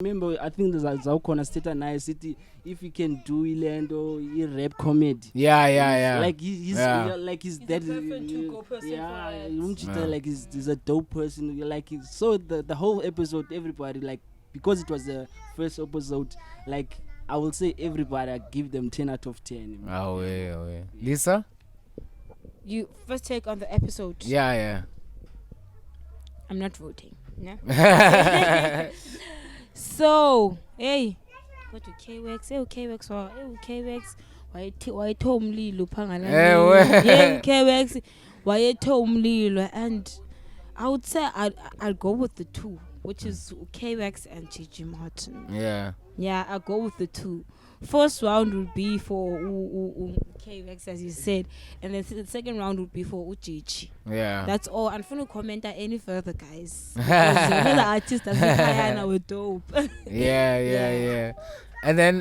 Remember, I think there's a corner state and nice city. If you can do Ilando, rap comedy. Yeah. Like he's like he's that. Yeah. Like he's a dope person. Like so the whole episode, everybody like because it was the first episode, like I will say everybody I give them 10 out of 10. Oh yeah. Lisa? You first take on the episode. Yeah. I'm not voting. No. So, hey, go to KWX. Hey, KWX. KWX. Why Tom Lee Lupangala? Yeah, KWX. Why Tom Lee? And I would say I'd go with the two, which is KWX and Gigi Martin. Yeah, I'll go with the two. First round would be for KWX, as you said, and then the second round would be for Gigi. Yeah. That's all. I'm going to comment any further, guys. The artists that Diana were dope. Yeah. And then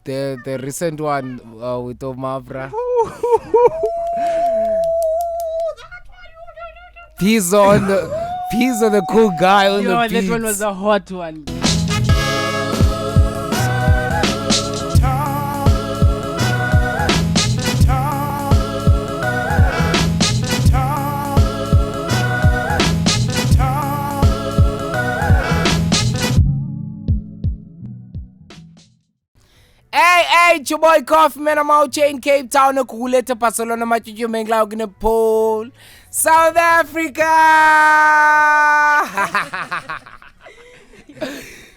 the recent one with Omabra. Pzho, the cool guy on the beats. That one was a hot one. Hey, it's your boy Coffee, man. I'm out here in Cape Town. Kukuleta Barcelona, Machuju Mengla, in Nepal, South Africa.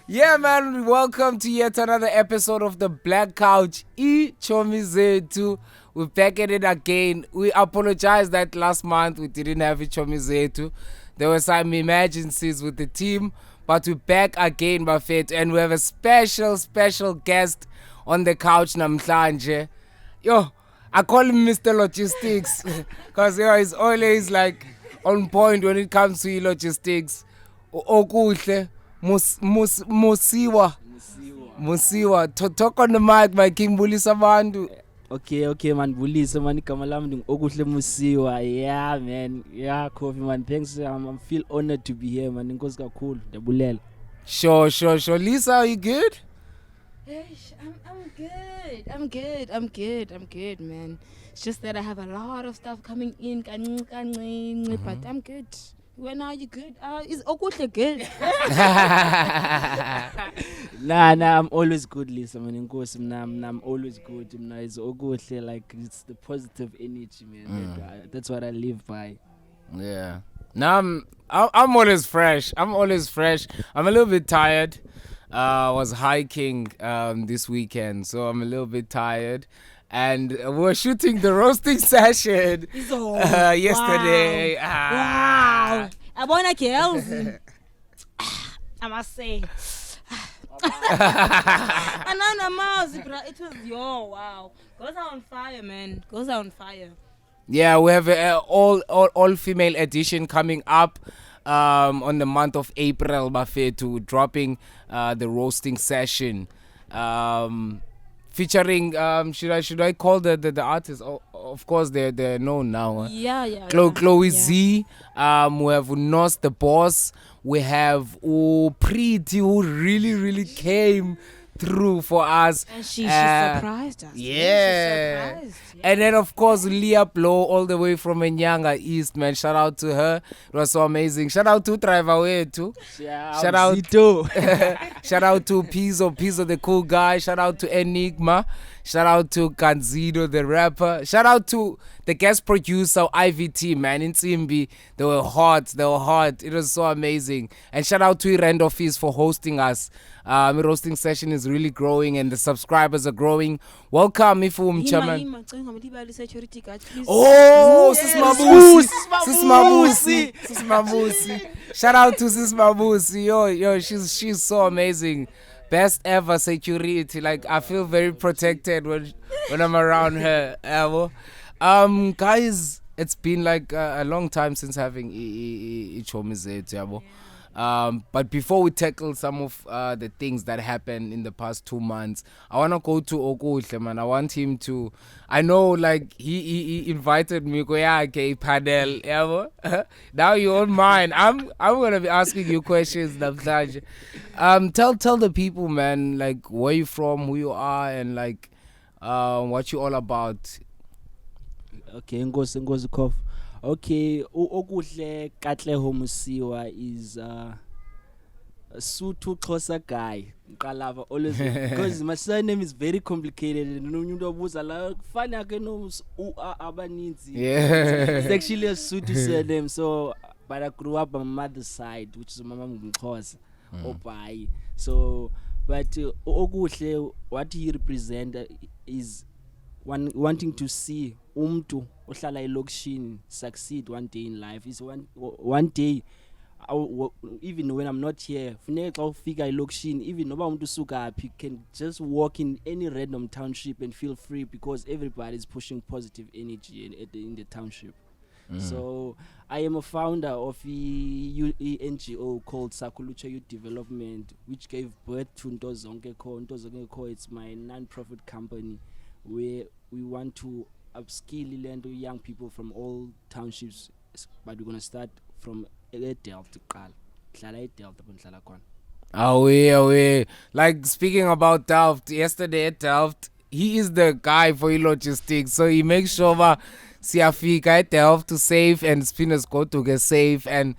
Yeah, man. Welcome to yet another episode of the Black Couch. iiChomi Zethu. We're back at it again. We apologize that last month we didn't have iiChomi Zethu. There were some emergencies with the team, but we're back again, Buffett, and we have a special guest on the couch namhlanje. Yo, I call him Mr. Logistics because he's always like on point when it comes to logistics. Okuhle Musiwa. Talk on the mic, my king. Bulisa bantu. Okay, man. Bulisa man. Kamlana okuhle Musiwa. Yeah, man. Yeah, Coffee, man. Thanks. I feel honored to be here, man. Inkosi kakhulu. Ndiyabulela. Sure. Lisa, are you good? I'm good, man. It's just that I have a lot of stuff coming in, but I'm good. When are you good? Is Okuhle good? Nah, I'm always good, Lisa. Man, I'm always good. It's Okuhle, like it's the positive energy, man. That's what I live by. Yeah. Now I'm always fresh. I'm a little bit tired. I was hiking this weekend, so I'm a little bit tired. And we're shooting the roasting session yesterday. Wow. I want to kill. I must say. Another mouse, it was wow. Goes on fire, man. Goes on fire. Yeah, we have an all female edition coming up on the month of April, Buffet, to dropping the roasting session. Featuring should I call the artists? Oh, of course they're known now. Chloe Z. We have Nos the Boss. We have Preeti, who really came through for us. And she surprised us. Yeah. She surprised. And then of course Leah Blow, all the way from Enyanga East, man. Shout out to her. It was so amazing. Shout out to Driver Way too. Shout out shout out to Pzho the cool guy. Shout out to Enigma. Shout out to Kanzido the rapper. Shout out to the guest producer IVT, man. In Simbi, they were hot. It was so amazing. And shout out to Rand Office for hosting us. The roasting session is really growing and the subscribers are growing. Welcome, Ifum Chairman. Oh, Sis Mabusi. Shout out to Sis Mabusi. Yo, she's so amazing. Best ever security. Like, I feel very protected when I'm around her. Guys, it's been like a long time since having iiChomi Zethu. But before we tackle some of the things that happened in the past 2 months, I want to go to Okuhle, man. I want him to. I know, like he invited me go okay panel. Ever. Now you're on mine. I'm gonna be asking you questions. Tell the people, man, like where you from, who you are, and like what you all about. Okay, Ngozi Kof. Okay, Okuhle Katleho Musiwa is a Sotho Xhosa guy. Kalava always because my surname is very complicated and it's actually a Sotho surname. So but I grew up on my mother's side, which is Mama Xhosa. Opai. So but Okuhle, what he represents is wanting to see umntu ohlala elokishini succeed one day in life. Is one day even when I'm not here funeka xa ufika elokishini, even noba umuntu usuka aphi, you can just walk in any random township and feel free because everybody is pushing positive energy in the township. So I am a founder of a NGO called Sakulucha Youth Development, which gave birth to Ntozonke. Ntozonke, it's my non-profit company where we want to upskill young people from all townships, but we're going to start from Delft. Away. Like speaking about Delft, yesterday at Delft, he is the guy for logistics, so he makes sure Siafika at Delft to save and spinners go to get safe and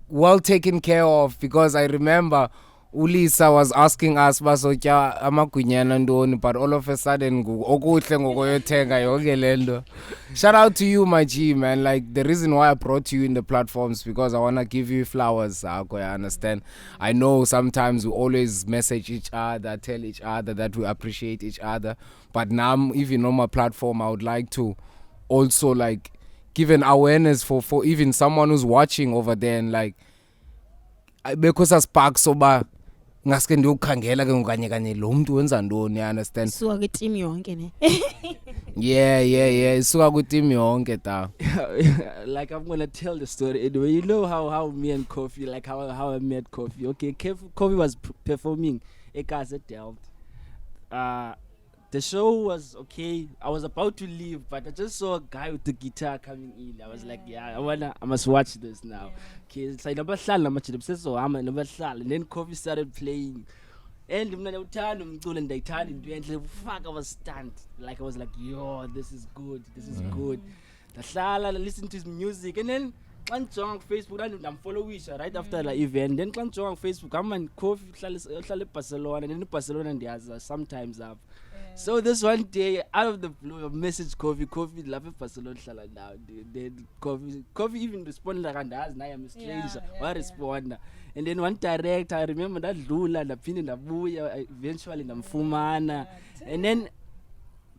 well taken care of, because I remember Ulisa was asking us basotya amagunyana ndoni, but all of a sudden okuhle ngokoyothenga yonke lento. Shout out to you, my G, man. Like the reason why I brought you in the platforms because I want to give you flowers. I understand. I know sometimes we always message each other, tell each other that we appreciate each other, but now even on my platform I would like to also like give an awareness for even someone who's watching over there, and like because as spark soba ngaske ndiyokhangela ke ngokanye lo muntu wenza ntoni, you understand? Isuka ke team yonke ne. Yeah, isuka ku team yonke ta. Like I'm going to tell the story anyway. You know how me and Kofi, like how I met Kofi. Okay, Kofi was performing Ekas at Delft. The show was okay. I was about to leave, but I just saw a guy with the guitar coming in. I was like, yeah, I must watch this now. Okay, it's like and then Kofi started playing. And fuck, I was stunned. Like I was like, yo, this is good. Listen to his music, and then Ntozonke Facebook, I'm following right after the event. Then Ntozonke Facebook, I'm on Kofi Barcelona, and then Barcelona and the other sometimes up. So this one day, out of the blue, I messaged Kofi love Barcelona now. Then Kofi even responded like, now I'm a stranger. Why respond? And then one direct, I remember that Lula, the pin in the Buya, eventually the Mfumana. And then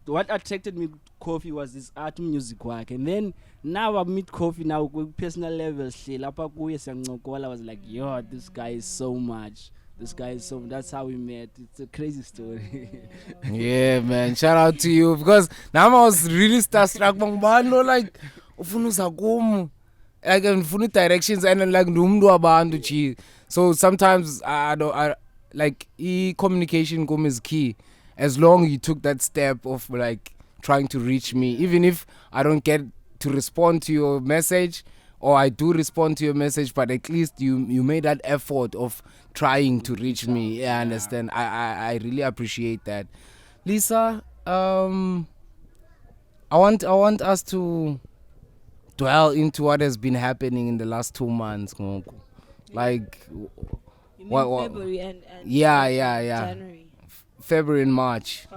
what attracted me to Kofi was this art music work. And then now I meet Kofi now with personal levels. I was like, yo, this guy is so much. That's how we met. It's a crazy story. Yeah, man. Shout out to you, because now I was really starstruck. Like, like funny directions and like so sometimes I like communication is key. As long you took that step of like trying to reach me, even if I don't get to respond to your message, or I do respond to your message, but at least you made that effort of trying to reach me. Yeah, I understand. I really appreciate that. Lisa, I want us to dwell into what has been happening in the last 2 months. Like what February and January. February and March.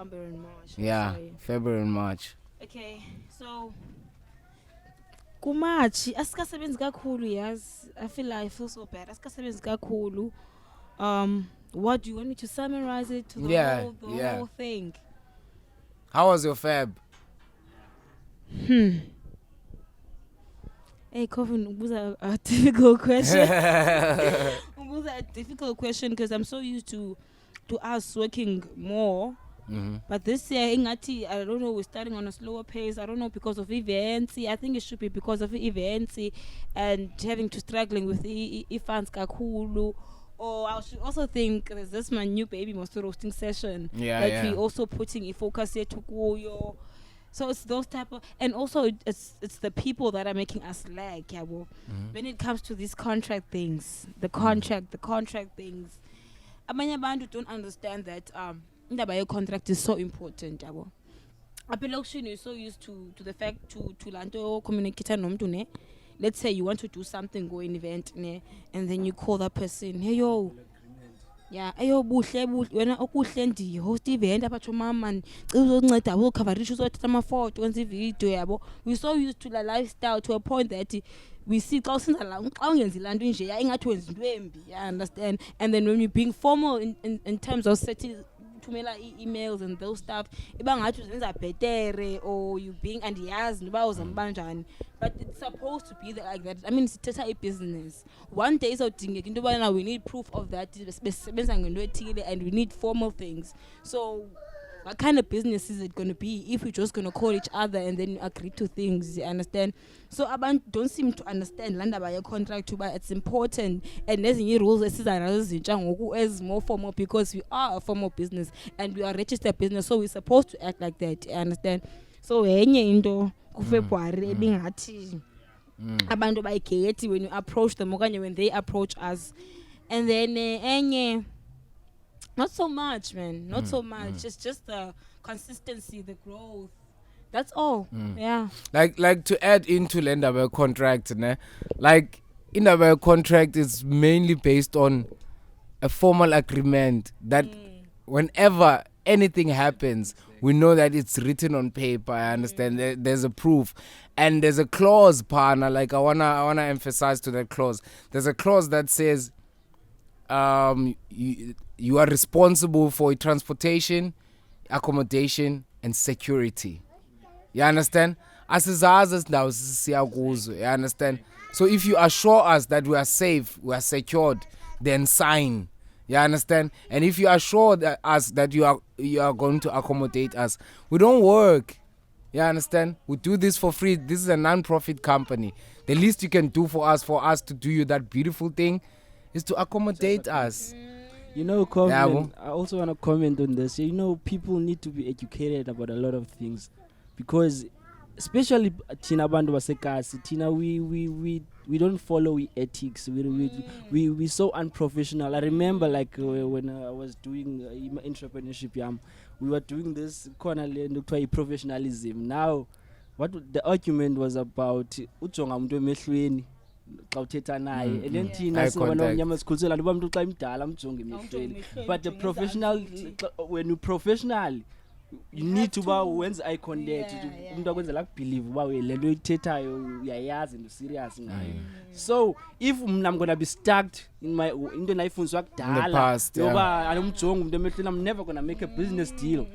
Yeah, sorry. February and March. Okay, so kumachi asikasebenzi kakhulu, yes. I feel so bad. Asikasebenzi kakhulu. What do you want me to summarize it to the whole thing? How was your Feb? Hey, Coven, a difficult question. A difficult question because I'm so used to us working more But this year, ingati, I don't know, we're starting on a slower pace. I don't know, because of events. I think it should be because of events and having to struggling with fans kakulu. Or I should also think there's this my new baby monster roasting session that we also putting a focus here to go. So it's those type of, and also it's the people that are making us lag. When it comes to these contract things, the contract things, abanye abantu don't understand that indaba ye contract is so important. Apelation is so used to the fact to lanto communicate nomuntu ne. Let's say you want to do something, go an event, and then you call that person, hey yo, ayo buhle wena okuhle ndi host event apha mama uzonceda uzocoverisha uzothatha ama photo wenza video yabo. We so used to the lifestyle to a point that we see xa usenza la xa ungenzi lanto nje ingathi wenza into embi, understand. And then when you being formal in terms of setting thumela emails and those stuff, iba ngathi uzenza betere or you being andiyazi noba uzambanjani. But it's supposed to be like that. I mean, it's a business. One day so we need proof of that and we need formal things. So what kind of business is it going to be if we're just going to call each other and then agree to things, you understand? So abantu don't seem to understand landa by your contract too, but it's important. And there's new rules as more formal because we are a formal business and we are a registered business, so we're supposed to act like that, you understand? So into February ebingathi abantu bayigeti when you approach them okanye when they approach us. And then not so much, man, not so much. It's just the consistency, the growth, that's all. Yeah, like to add into Lendabe contract, like in our contract is mainly based on a formal agreement that whenever anything happens, we know that it's written on paper. I understand there's a proof, and there's a clause, partner. Like I wanna emphasize to that clause. There's a clause that says, you are responsible for transportation, accommodation, and security. You understand? You understand? So if you assure us that we are safe, we are secured, then sign. You understand? And if you assure us that you are going to accommodate us, we don't work. You understand? We do this for free. This is a non-profit company. The least you can do for us to do you that beautiful thing is to accommodate us. You know, I also want to comment on this. You know, people need to be educated about a lot of things, because especially Tina Bandu Wasekasi, Tina, we don't follow ethics. We so unprofessional. I remember like when I was doing entrepreneurship, we were doing this professionalism. Now, what the argument was about, ujonga umuntu emehlweni xa uthetha naye, and then thina sibanonyama sikhuluzela ngoba umuntu xa imdala amjonge emehlweni. But the professional, when you professional, you need to ba wenza eye contact, umuntu akwenzela ukubelieve uba le nto uyithethayo uyayazi and serious ngayo. So if I'm going to be stuck in my into nayifundiswa kudala ngoba anomjonga umuntu emehlweni, I'm never going to make a business deal.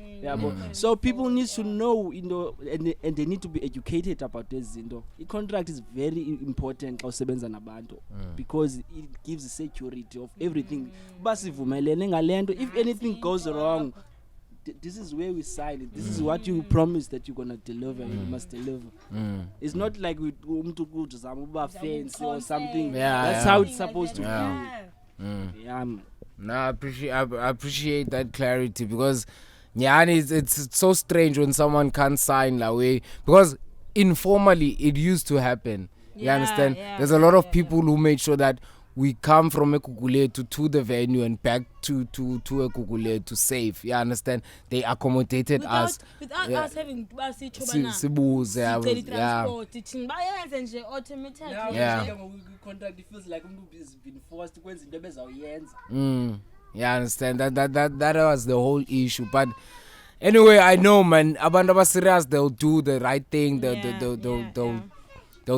So people need to know, and they need to be educated about this. The contract is very important xa usebenza nabantu, because it gives the security of everything. Basivumelene ngalento, if anything goes wrong, this is where we sign it. This is what you promise that you're gonna deliver. You must deliver. It's not like we fancy or something. That's how it's supposed to be. No, I appreciate that clarity, because it's so strange when someone can't sign that way, because informally it used to happen. You understand? There's a lot of people who made sure that we come from Ekuguletu to the venue and back to Ekuguletu safe. You understand? They accommodated us. Without us having contract, it feels like has been forced to you understand? That was the whole issue. But anyway, I know, man, Abandaba serious, they'll do the right thing. They'll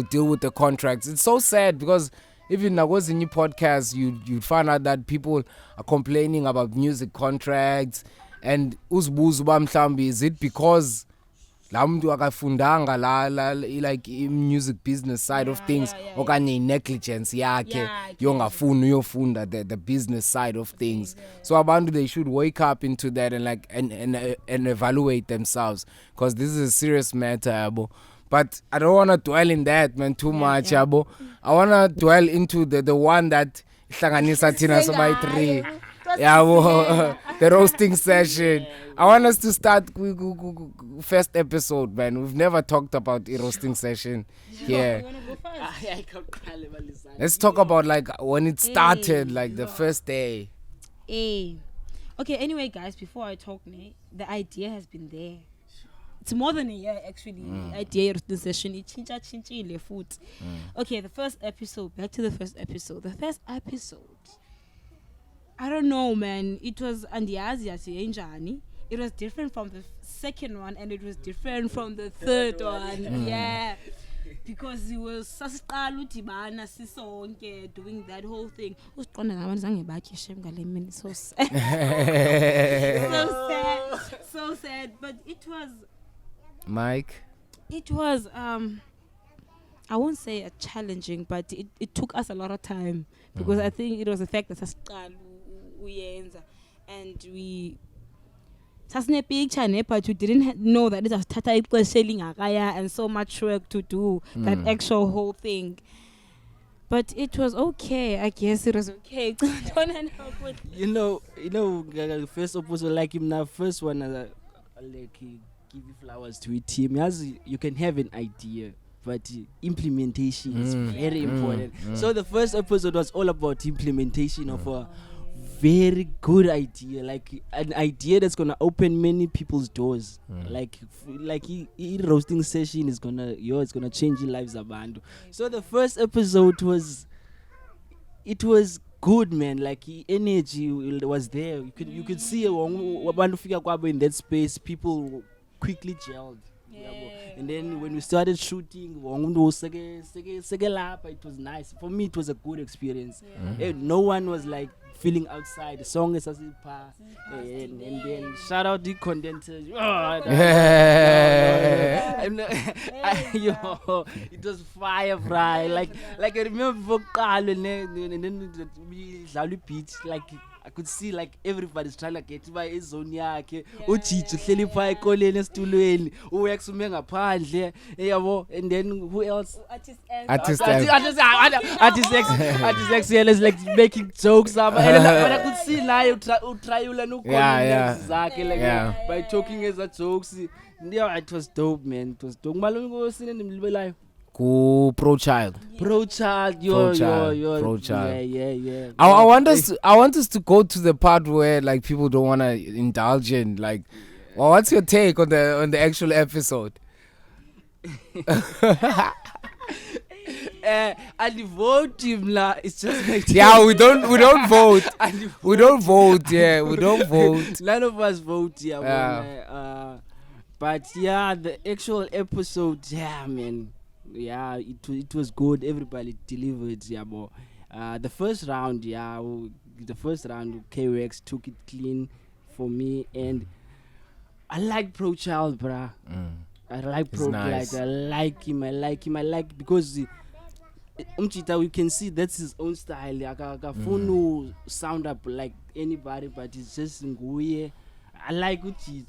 deal with the contracts. It's so sad, because even I was in your podcast, you'd find out that people are complaining about music contracts, and is it because la muntu akafundanga la like music business side of things okanye negligence yakhe yongafuni uyofunda the business side of things. So abantu, they should wake up into that and like and evaluate themselves, because this is a serious matter, yabo. But I don't want to dwell in that, man, too much, yabo. I want to dwell into the one that hlanganisa thina sobayi-3. Yeah, the roasting session. I want us to start first episode, man. We've never talked about a roasting session here. Let's talk about like when it started, like the first day. Okay, anyway, guys, before I talk, the idea has been there. It's more than a year, actually. Idea roasting session. Okay, the first episode. Back to the first episode. The first episode, I don't know, man. It was Andiazi. It was different from the second one, and it was different from the third one. Yeah, because it was Sasqalutibana Sisonke doing that whole thing. So sad. So sad. But it was Mike. It was I won't say challenging, but it took us a lot of time, because I think it was the fact that and we but you didn't know that it was Tata selling and so much work to do that actual whole thing. But it was okay. I guess it was okay. You know, first episode like him now. First one, like give you flowers to a team. As you can have an idea, but implementation is very important. So the first episode was all about implementation of a very good idea, like an idea that's gonna open many people's doors. Like roasting session is gonna change your lives, abantu. So the first episode was good, man. Like energy was there. You could see abantu fika kwabo in that space. People quickly gelled. And then when we started shooting, it was nice. For me, it was a good experience. No one was like feeling outside. The song is as and then shout out the condensers. It was fire, fry. Like I remember before and then we beach, like I could see like everybody's trying to get by his zone yake. Uchichu hleli pha ekoleni esitulweni. Uwex ume ngaphandle. Yabo, and then who else? Artist X is like making jokes up. And I could see naye utrayula no zake like by talking as a jokes. Yeah, it was dope, man. It was dope. Malungu was in the live. Pro child. Pro child. Yeah. I want us to go to the part where like people don't want to indulge in, like, well, what's your take on the actual episode? And vote him la. It's just like we don't vote. We don't vote. Yeah, we don't vote. None of us vote. Yeah. But yeah, the actual episode. Yeah, man. Yeah, it was good. Everybody delivered. Yeah, but the first round. Yeah, KWX took it clean for me, and I like Pro Child, bruh. I like Pro nice. Child. I like him because. Umchita, we can see that's his own style. Akafunu sound up like anybody, but it's just nguye. I like Uchi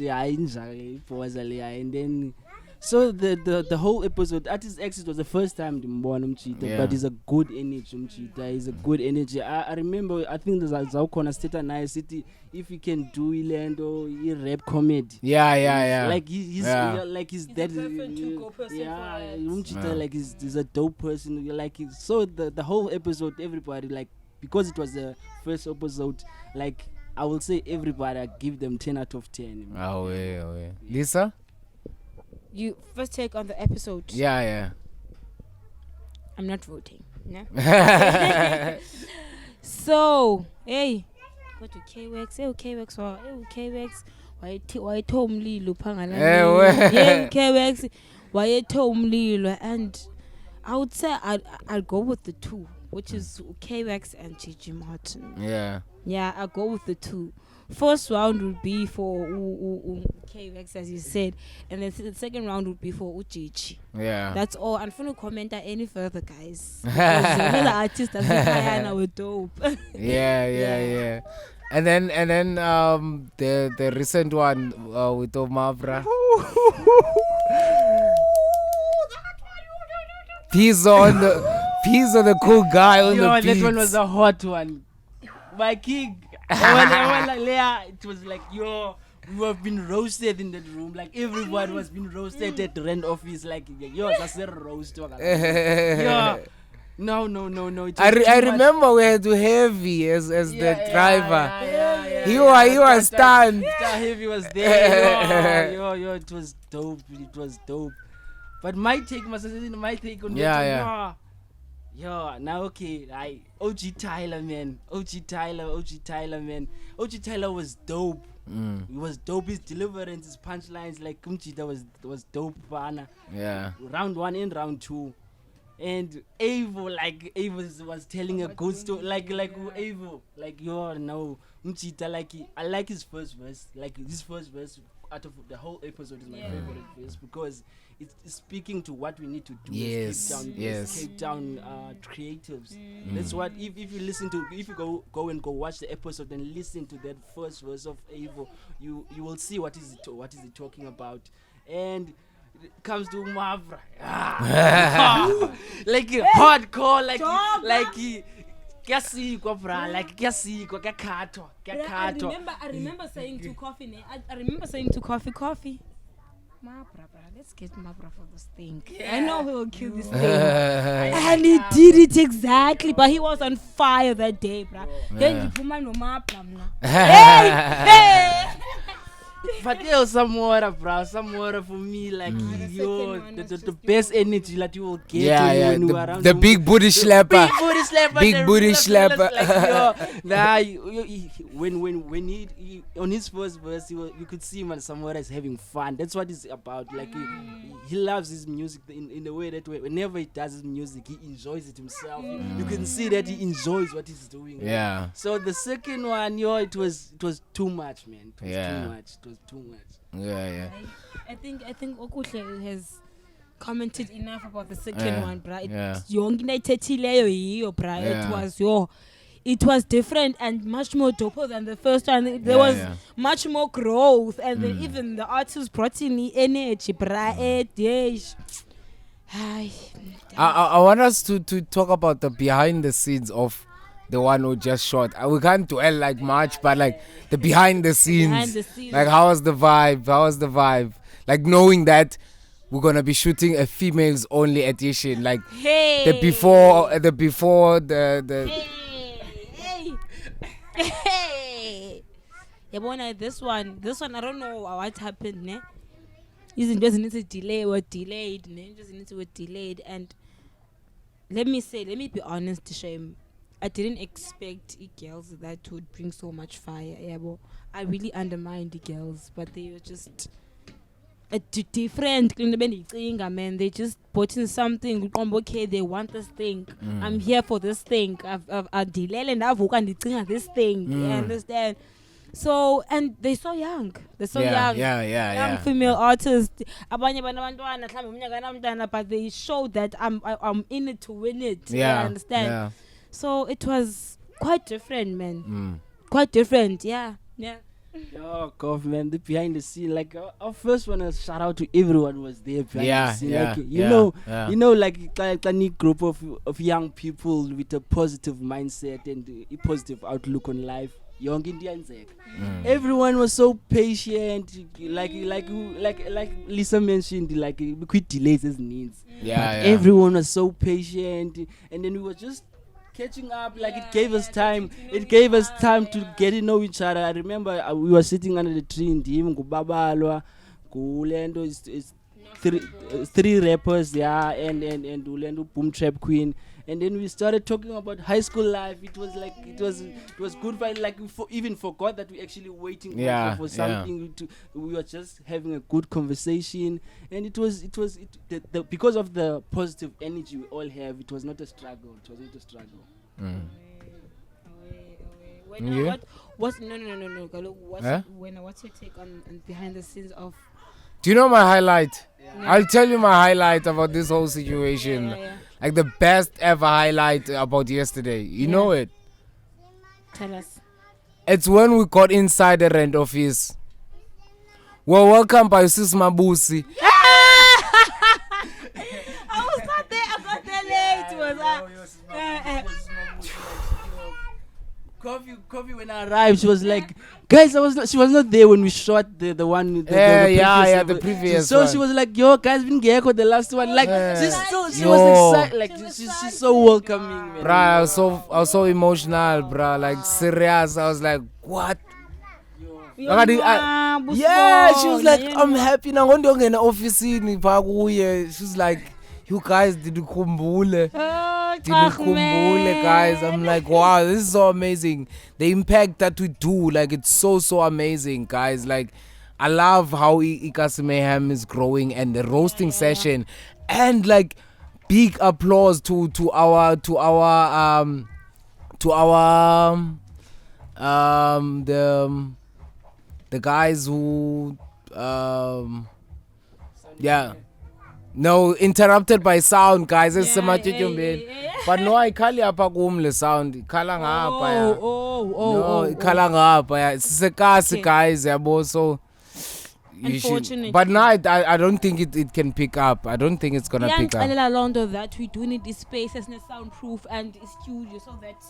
and then so the whole episode, Artist Exit was the first time the born Umchita, but it's a good energy. Umchita is a good energy. I remember, I think there's a corner state and nice city. If he can do Ilando, he rap comedy. Yeah. Like he's like he's that. Umchita like he's a dope person. Like so the whole episode, everybody like, because it was the first episode, like I will say everybody, I give them 10 out of 10. Oh yeah. Lisa? You first take on the episode. Yeah. I'm not voting. No. So, hey, go to KWX. KWX. Why told me Lupangala? KWX. Why told me, and I would say I'll go with the two. which is K-Wax and Gigi Martin. Yeah, I go with the two. First round would be for K-Wax, as you said, and then the second round would be for Gigi. Yeah. That's all. I'm not comment any further, guys. Because the artists that Diana were dope. Yeah. And then the recent one with Omavra. Pzho the cool guy on the beats. That one was a hot one. My king. It was like, yo, we have been roasted in that room. Like, everyone was being roasted at the rent office. Like, yo, that's a roast. Yo. No. I remember we had to Heavy as the driver. Yeah. He was stunned. Heavy was there. Yo, it was dope. But my take on that. Yo, now okay, OG Tyler, man. OG Tyler was dope. He was dope. His deliverance, his punchlines, like Kumchita was dope, Bana. Yeah. Round 1 and round 2. And Avo was telling a good story, like Avo, like yo, no, Umchita, like I like his first verse, like this first verse out of the whole episode is my favorite verse because it's speaking to what we need to do as Cape Town creatives. That's what if you listen to, if you go and watch the episode and listen to that first verse of Avo, you will see what is he talking about. And comes to Mavra, like hardcore, like Kiasikwa, bra, like Kiasikwa, Kakato. I remember saying to Coffee. Mabra, let's get Mabra for this thing. I know he will kill this thing. And he did it exactly, but he was on fire that day, bra. Then you put my no Mabra. Hey! But yo, some water for me, like yo, the best energy that you will get when you are around the big booty slapper. Big booty slapper. When he on his first verse, you could see man, Samora is having fun. That's what it's about. Like he loves his music in the way that whenever he does his music, he enjoys it himself. You can see that he enjoys what he's doing. Yeah. So the second one, it was too much, man. It was too much. Yeah. I think Okuhle has commented enough about the second one, bra. It was different and much more doper than the first one. There was much more growth, and then even the artists brought in the energy, bra. I want us to talk about the behind the scenes of the one who just shot. We can't dwell like much, but like the behind the scenes. Like how was the vibe? Like knowing that we're gonna be shooting a females only edition. Like the before Hey. Yeah, this one I don't know what happened, ne? It doesn't need to delay or delayed, ne? It doesn't need to be delayed. And let me be honest, shame. I didn't expect girls that would bring so much fire. Yeah, but I really undermined the girls, but they were just different. Man, they just bought in something. Okay, they want this thing. I'm here for this thing. I've delayed and I've this thing. You understand? So, and they're so young. Young female artists. But they show that I'm in it to win it. You understand? Yeah. So it was quite different, man. Quite different, yeah. Yo, Kof, man, the behind the scene, like our first one, a shout out to everyone who was there behind the scene. Like, you know, like a group of young people with a positive mindset and a positive outlook on life. Young Indians, everyone was so patient. Like Lisa mentioned, like we quit delays as needs. Everyone was so patient, and then we were just catching up. Like it gave us time to get to know each other. I remember we were sitting under the tree in Dim Gubabalwa Gulendo is three rappers, yeah, and Ulendo Boom Trap Queen. And then we started talking about high school life. It was like it was good, but like we even forgot that we actually waiting for something. We were just having a good conversation, and it was because of the positive energy we all have. It was not a struggle. It was not a struggle. What's no. What's your take on behind the scenes of? Do you know my highlight? Yeah. I'll tell you my highlight about this whole situation. Yeah. Like the best ever highlight about yesterday. You know it? Tell us. It's when we got inside the rent office. Well, welcome by Sis Mabusi. I was not there. I got there late. Coffee when I arrived, she was like, guys, she was not there when we shot the one. The previous. So she was like, yo, guys, been gecko the last one. Like, she was excited. Like, she's so welcoming, man. Bruh, I was so emotional, bruh. Like, serious. I was like, what? Yeah, she was like, I'm happy now. When you're in the office, she was like, you guys did kumbule. Guys. I'm like, wow, this is so amazing. The impact that we do, like, it's so amazing, guys. Like, I love how iiChomi Mayhem is growing and the roasting session, and like, big applause to our the guys who No, interrupted by sound, guys. It's so much but no, I call you up a sound. Kalang up. No, kalang up. It's a guys. So unfortunately, but no, I don't think it can pick up. I don't think it's gonna pick up. Along that, we do need this space as soundproof and studio, so that's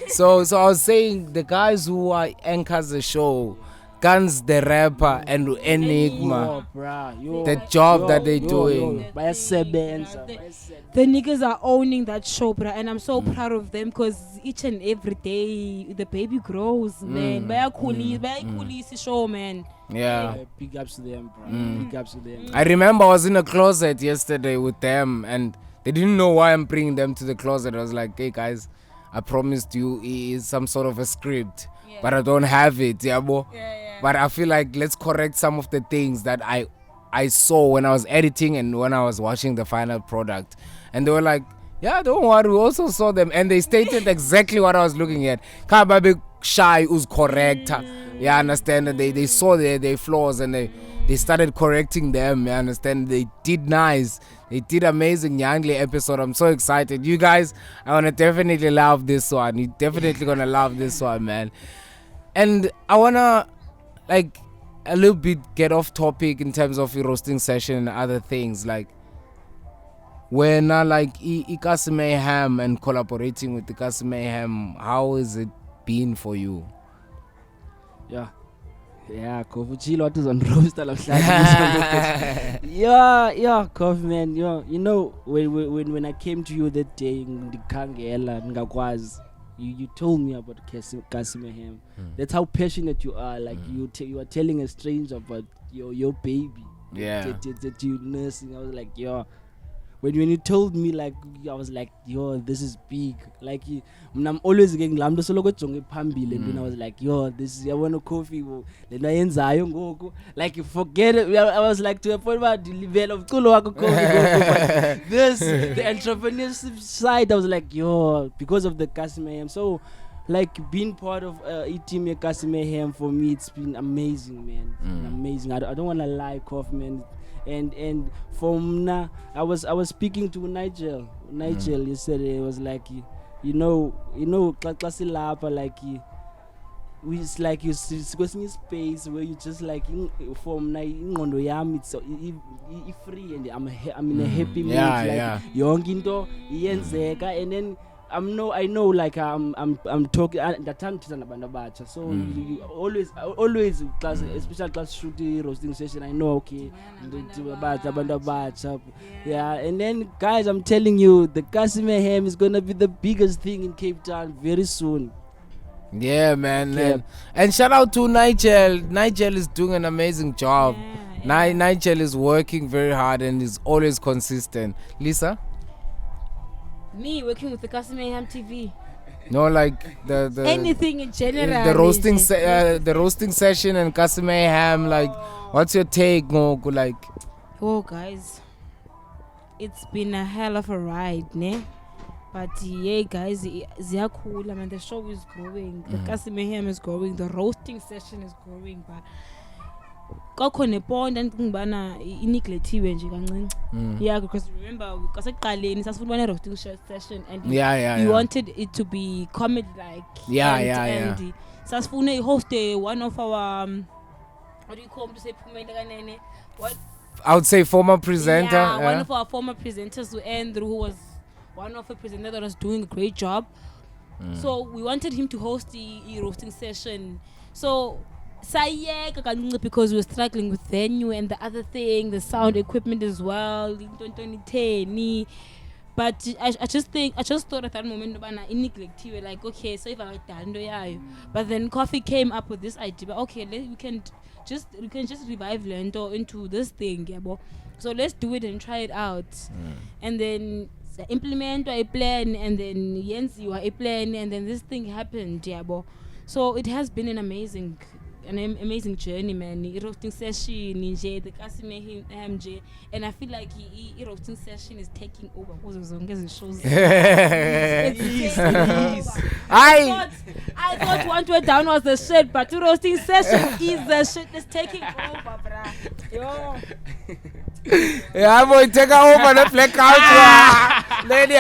So I was saying the guys who are anchors the show, Guns the rapper and Enigma, the job that they're doing. The niggas are owning that show, bruh, and I'm so proud of them because each and every day the baby grows, man. Coolest show, man. Yeah. Big ups to them, bro. Big ups to them. I remember I was in a closet yesterday with them, and they didn't know why I'm bringing them to the closet. I was like, hey guys, I promised you is some sort of a script, but I don't have it, yabo. But I feel like let's correct some of the things that I saw when I was editing and when I was watching the final product. And they were like, yeah, don't worry, we also saw them. And they stated exactly what I was looking at. Kababe shy was correct. Yeah, understand that they saw their flaws and they started correcting them. You understand? They did nice. They did amazing Yangle episode. I'm so excited. You guys, I want to definitely love this one. You're definitely going to love this one, man. And I want to, like, a little bit get off topic in terms of your roasting session and other things. Like, when I like iiChomi Mayhem and collaborating with iiChomi Mayhem, how has it been for you? Kofuchilo what is on roaster yeah, Kof, man. You know when I came to you that day in the Kangela Ngakwazi, you told me about iiChomi Mayhem. That's how passionate you are. Like you are telling a stranger about your baby. That you nursing. I was like, when you told me, like, I was like, this is big. Like, I'm always getting lamdo solo go jonge phambili, and I was like, this is yabona coffee lena yenzayo ngoku. Like, you forget it. I was like, to a point where the level of culo wako coffee. This the entrepreneurship side, I was like, because of the iiChomi Mayhem. So, like, being part of team iiChomi Mayhem, for me, it's been amazing, man. It's been amazing. I don't want to lie, Kof, man. And from now, I was speaking to Nigel yesterday. It was like, classy lapa, like, it's like you see space where you just like from now ingondo yami, it's free, and I'm in a happy mood. Yonginto yenzeka, and then I know, like, I'm talking that time to nabantu abatsha. So you always class, especially class shooting roasting session, I know, okay, abantu abatsha. And then, guys, I'm telling you, the iiChomi Mayhem is gonna be the biggest thing in Cape Town very soon. Yeah, man. And shout out to Nigel. Nigel is doing an amazing job. Nigel is working very hard and is always consistent. Lisa? Me working with the Customer TV. No, like the anything in general. The roasting session and Customer Ham. Like, what's your take, Ngoku? Like, oh, guys, it's been a hell of a ride, ne? But yeah, guys, they are cool. I mean, the show is growing. The Customer Ham is growing. The roasting session is growing. But kakhona point andingibana ineglectiwe nje kancinci. Yeah, because remember kasaqaleni sasifuna une roasting session and we wanted it to be comedy like. And sasifuna host one of our what do you call him to say Phumela kanene? What I would say former presenter. One of our former presenters, Andrew, who was one of the presenters that was doing a great job. So we wanted him to host the roasting session. So because we were struggling with venue and the other thing, the sound equipment as well. But I just thought at that moment like, okay, so if I done but then Coffee came up with this idea. But okay, we can just revive Lento into this thing, so let's do it and try it out. And then implement a plan, and then you a plan, and then this thing happened, so it has been an amazing journey, man. Roasting session, the Customer MJ, and I feel like roasting session is taking over. Shows. I thought One Way Down was the shit, but roasting session is the shit that's taking over, bruh. Yo. Yeah, boy, take over the blackout. Lady,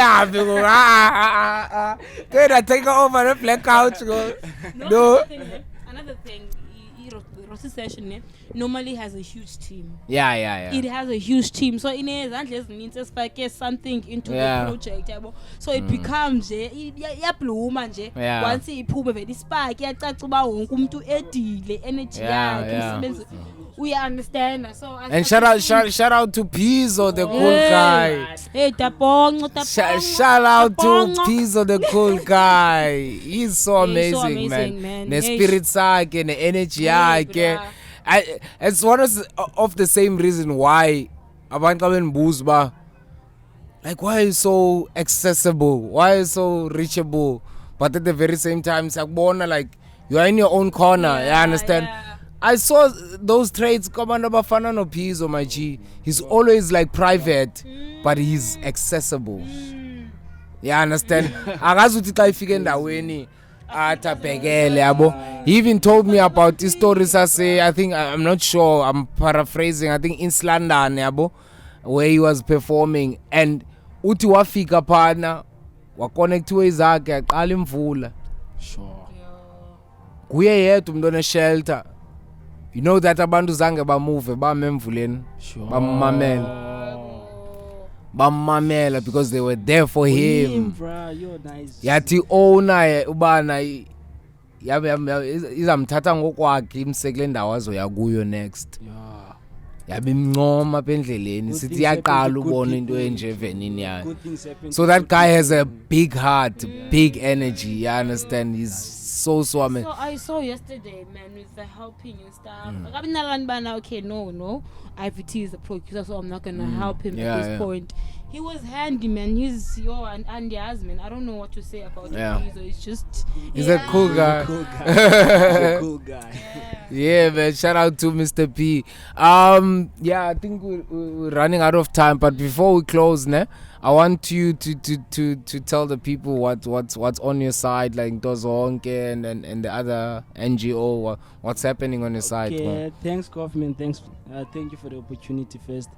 take over the blackout. No. Another thing. Roasting session normally has a huge team. Yeah. It has a huge team. So in it means something into the project. So it becomes once iphume vele spark iyacaca uba wonke umuntu edile energy yakhe. We understand. So and shout out to Pzho, the cool guy. Hey, tapong. Shout out to Pzho, the cool guy. He's so amazing, man. The spirit sakhe, the energy yakhe. It's one of the same reason why abantu kabenibuzwa, like, why are you so accessible? Why are you so reachable? But at the very same time, like, you are in your own corner. You understand? I saw those traits come under Bafana no Pzho, my G. He's always like private, but he's accessible. You understand? He even told me about his stories. I think, I'm not sure, I'm paraphrasing, I think in London, where he was performing, and uti wafika partner wa connectiwe izakhe aqala imvula. Sure. Kuye yedwa umuntu one shelter. You know that abantu zange bamove bame emvuleni. Sure. Bamamela because they were there for him. Bro, you're nice. Yathi owner ubana izamthatha ngokwakhe imse kule ndawo azoya kuyo next. Yabimncoma apha endleleni sithi yaqala ubona into enje evenini yakhe. So that guy has a big heart, big energy, you understand? He's so amazing. So I saw yesterday, man, with the helping and stuff. Okay, no. IVT is the producer, so I'm not gonna help him at this point. He was handy, man. He's and Andy man. I don't know what to say about him. It's just he's a cool guy. He's a cool guy. Yeah, man. Shout out to Mr. P. I think we're running out of time, but before we close, I want you to tell the people what's on your side, like Ntozonke and the other NGO. What's happening on your side? Okay, thanks, Kaufman. Thank you for the opportunity first.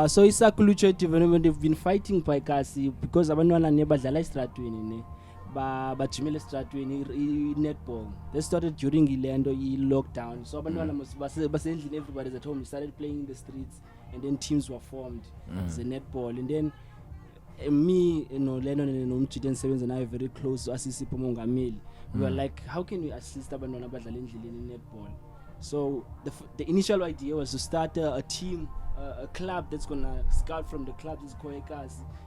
So it's a culture development. They've been fighting by Kasi because abantwana nebadlala estratweni ne bajimela estratweni netball. They started during Ilando lockdown. So abantwana basendlini, everybody's at home. We started playing in the streets, and then teams were formed. It's a netball, and then me, Lennon and Umchiden Sevens and I are very close to assist Mongamil. We were like, how can we assist abantwana badlala endlini in netball? So the initial idea was to start a team, a club that's gonna scout from the clubs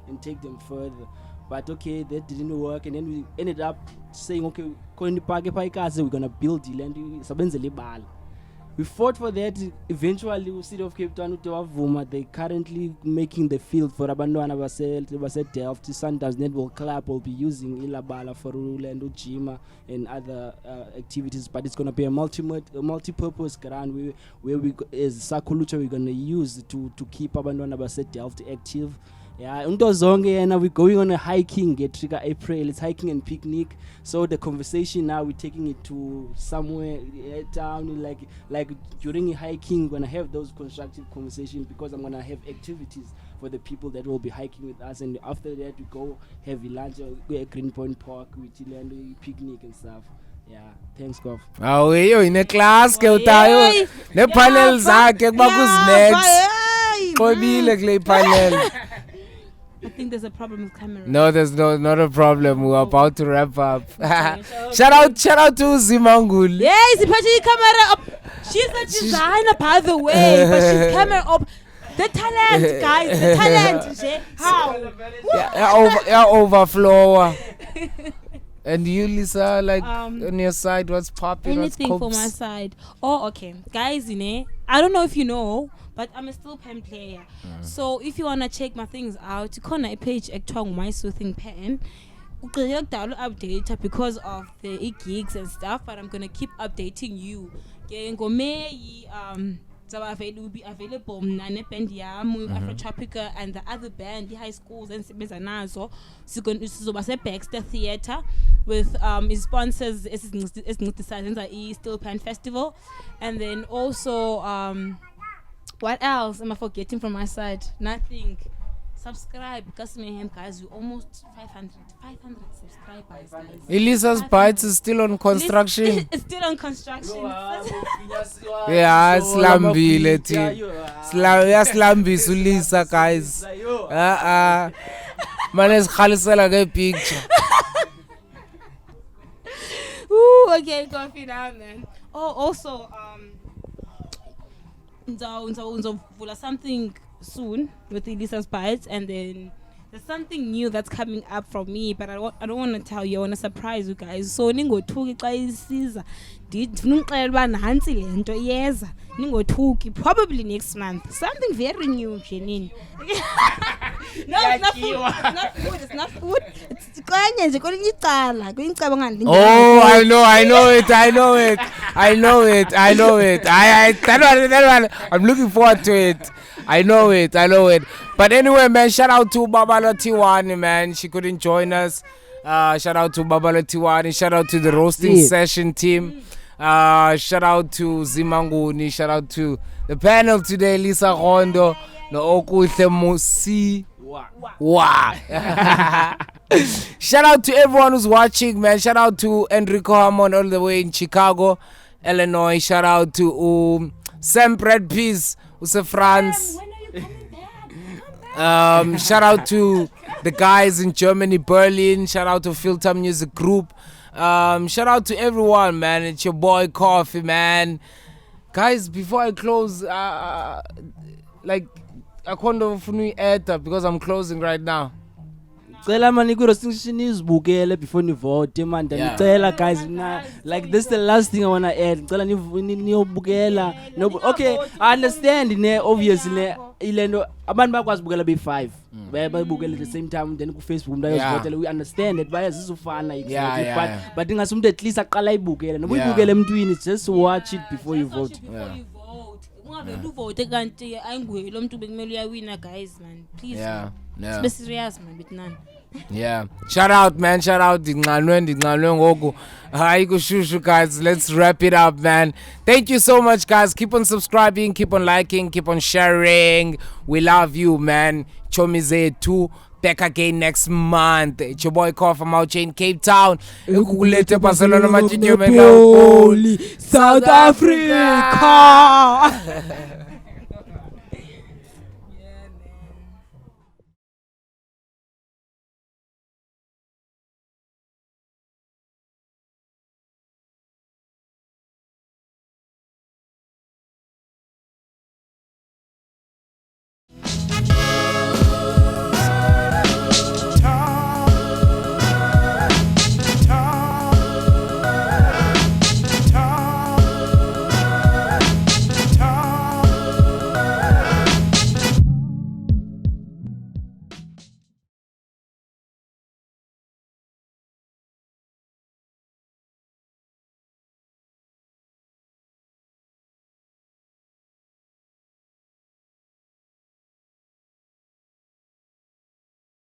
and take them further. But okay, that didn't work, and then we ended up saying, okay, we're gonna build the land. we fought for that. Eventually, the city of Cape Town, they currently making the field for abantwana base Delft. Sundowns Netball Club will be using Ilabala for Orlando Jima and other activities, but it's going to be a multi-purpose ground where we as Sakulucha we're going to use to keep abantwana base Delft active. Yeah, Ntozonke, and we're going on a hiking, get trigger April. It's hiking and picnic. So the conversation now, we're taking it to somewhere down, like during hiking, we're gonna have those constructive conversations because I'm gonna have activities for the people that will be hiking with us, and after that we go have a lunch at Greenpoint Park with Ilando picnic and stuff. Yeah, thanks, Goff. Oh, yo, in a class, ke utayo. Ne panel zakhe kuba next. Qobile kule panel. I think there's a problem with camera. No, there's not a problem. We're about to wrap up. Shout out to Zimangul. Yes, he put the camera up. She's a designer, by the way, but she's camera up. The talent, guys, the talent. How? Yeah, overflow. And you, Lisa, like on your side, what's popping? Anything for my side. Oh, okay, guys, I don't know if you know, but I'm a still pen player. So if you wanna check my things out, you can a page ekuthiwa my soothing pen. Update because of the gigs and stuff, but I'm gonna keep updating you. May will be available band Afrotropica and the other band, the high schools and Nazo. So Baxter Theatre with his sponsors is Still Pan Festival, and then also what else am I forgetting from my side? Nothing. Subscribe because guys, we almost 500 subscribers, guys. Elisa's Bites is still on construction. It's still on construction. Yeah, Slambi leti. Slambi Sulisa, guys. Man is khalisela ke picture. Ooh, okay, coffee down then. Oh, also something soon with Elisa's Bites, and then there's something new that's coming up from me, but I don't want to tell you. I want to surprise you guys. So ningothuki xa isiza ndifuna uxelela uba nantsi le nto iyeza, ningothuki probably next month, something very new, Janine. No, it's not food. It's kanye nje kwelinye icala, kuyicaba ngandini. Oh, I know it. That one. I'm looking forward to it. I know it. But anyway, man, shout out to Babalo Tiwani, man. She couldn't join us. Shout out to Babalo Tiwani. Shout out to the roasting session team. Shout out to Zimanguni. Shout out to the panel today, Lisa Rondo, no Okuhle Musi. Wow. Shout out to everyone who's watching, man. Shout out to Enrico Hamon all the way in Chicago, Illinois. Shout out to Sam Brad Peace, who's a France. When are you coming back? Shout out to the guys in Germany, Berlin. Shout out to Filter Music Group. Shout out to everyone, man. It's your boy Coffee, man. Guys, before I close, like I can't add because I'm closing right now. Cela mani ku roasting nizibukele before ni vote man, ndicela guys like this is the last thing I want to add. Cela niyobukela okay, I understand obviously ilento abantu bakwazi ukubukela be5 bayabukela at the same time, then ku Facebook umuntu ayozivotela. We understand that bayazizufana but ingasumuntu at least aqala ibukele noba ibukele emntwini, just watch it before you vote. Ungavele uvote kanti ayinguye lo muntu bekumele uyawina, guys, man, please. Be serious, man, with none. Yeah, shout out, man. Shout out Dinganwe ngoku. Hayi kushushu, guys. Let's wrap it up, man. Thank you so much, guys. Keep on subscribing, keep on liking, keep on sharing. We love you, man. iiChomi Zethu, back again next month. It's your boy Call from out in Cape Town. Barcelona, South Africa.